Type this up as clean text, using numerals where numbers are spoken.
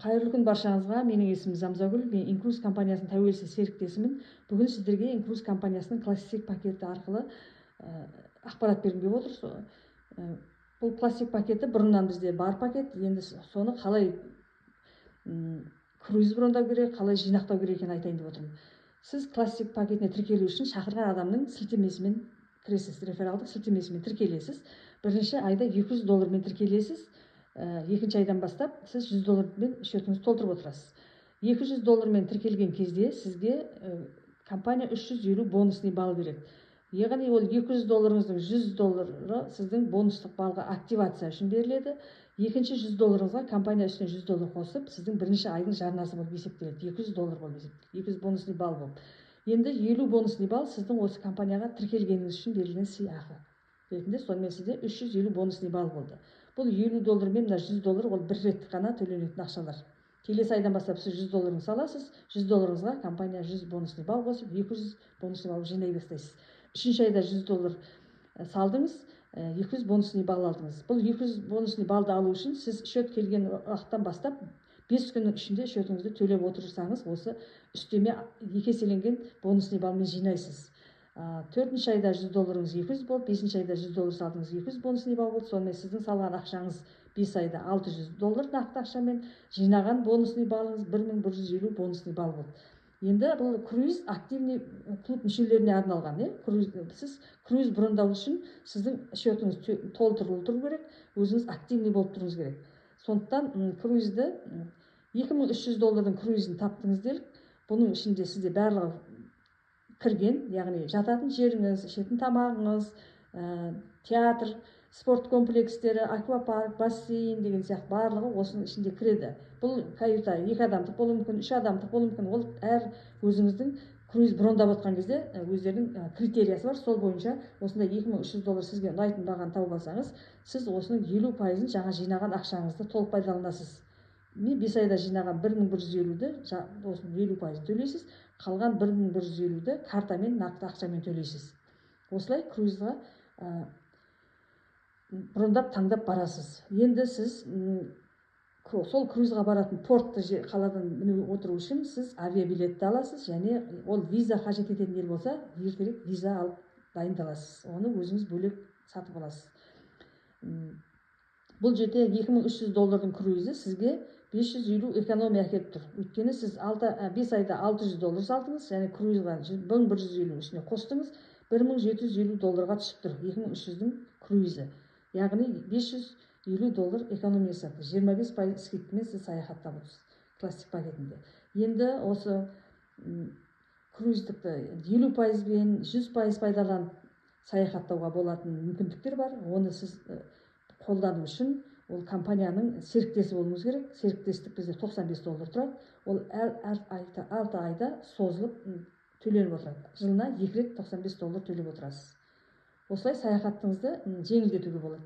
Қайырлы күн баршаңызға. Менің есімім Замзагүл. Мен Incruise компаниясының тәуелсіз серіктесімін. Бүгін сіздерге Incruise компаниясының классик пакеті арқылы ақпарат бергім келіп отыр. Бұл классик пакеті бұрыннан бізде бар пакет. Енді соны қалай круиз брондау керек, қалай жинақтау керек екенін айтайын деп отырмын. Сіз классик пакетіне тіркелу үшін шақырған адамның сілтемесімен кіресіз, рефералдық сілтемесімен тіркелесіз. Бірінші айда $200 тіркелесіз. Екінші айдан бастап сіз $100 счетыңызды толтырып отырасыз. $200 тіркелген кезде сізге компания 350 бонусный балл береді. Яғни ол $200-ыңыздың $100 сіздің бонустық балға активация үшін беріледі. Екінші $100-ыңызға компания үстіне $100 қосып, сіздің бірінші айдың жарнасы болып есептеледі. $200 болып есептеледі. 200 бонусный балл болып. Енді 50 бонусный балл сіздің осы компанияға тіркелгеніңіз үшін берілген сыйақы ретінде. Сонымен сізде 350 бонусный балл болды. Бұл $50 мен $100 ол бір рет қана төленетін ақшалар. Келесі айдан бастап сіз $100 саласыз, $100-ыңызға компания 100 бонусный балл қосып, 200 бонусный балл жинай бастайсыз. Үшінші айда $100 салдыңыз, 200 бонусный балл алдыңыз. Бұл 200 бонусный баллды алу үшін сіз счет келген уақыттан бастап 5 күннің ішінде счетыңызды төлеп отырсаңыз, осы үстеме 2 еселенген бонусный баллмен жинайсыз. 4-ші айда $100-ыңыз 200 болды, 5-ші айда $100 салдыңыз, 200 бонусный балл болды. Сонымен сіздің салған ақшаңыз 5 айда $600 нақты ақшамен, жинаған бонусный баллыңыз 1150 бонусный балл болды. Енді бұл круиз активный клуб мүшелеріне арналған. Сіз круиз брондау үшін сіздің счетыңыз толтырылып тұру керек, өзіңіз активный болып тұруыңыз керек. Сондықтан круизді $2300 круизін таптыңыз делік. Бұның ішінде сізде барлығы кірген, яғни жататын жеріңіз, ішетін тамағыңыз, театр, спорт комплекстері, аквапарк, бассейн деген сияқты барлығы осының ішінде кіреді. Бұл каюта 2 адамдық болуы мүмкін, 3 адамдық болуы мүмкін. Ол әр өзіңіздің круиз брондап отқан кезде өздерінің критериясы бар. Сол бойынша осындай $2300 сізге ұнайтын бағаны тауып алсаңыз, сіз осының 50%-ын жаңа жинаған ақшаңызды толық пайдаланасыз. Мен 5 айда жинаған 1150-ді осының 50%-ын төлейсіз, қалған 1150-ді картамен, нақты ақшамен төлейсіз. Осылай круизға брондап таңдап барасыз. Енді сіз сол круизға баратын портты қаладан мініп отыру үшін сіз авиабилетті аласыз, және ол виза қажет ететін ел болса, ертерек виза алып дайындаласыз. Оны өзіңіз бөлек сатып аласыз. Бұл жерде $2300 круизі сізге 550 экономия әкеліп тұр. Өйткені сіз 5 айда $600 салдыңыз, және круизға 1150 үстіне қостыңыз, $1750 түсіп тұр 2300-дің круизі. Яғни $550 экономия сатты. 25% скидкамен сіз саяхаттап отырсыз классик пакетінде. Енді осы круиздікті 50%-бен 100% пайдаланып саяхаттауға болатын мүмкіндіктер бар. Оны сіз қолдану үшін ол компанияның серіктесі болуыңыз керек. Серіктестік бізде $95 тұрады. Ол әр 6 айда созылып төленіп отырады. Жылына 2 рет $95 төлеп отырасыз. Осылай саяхаттыңызды жеңілдетуге болады.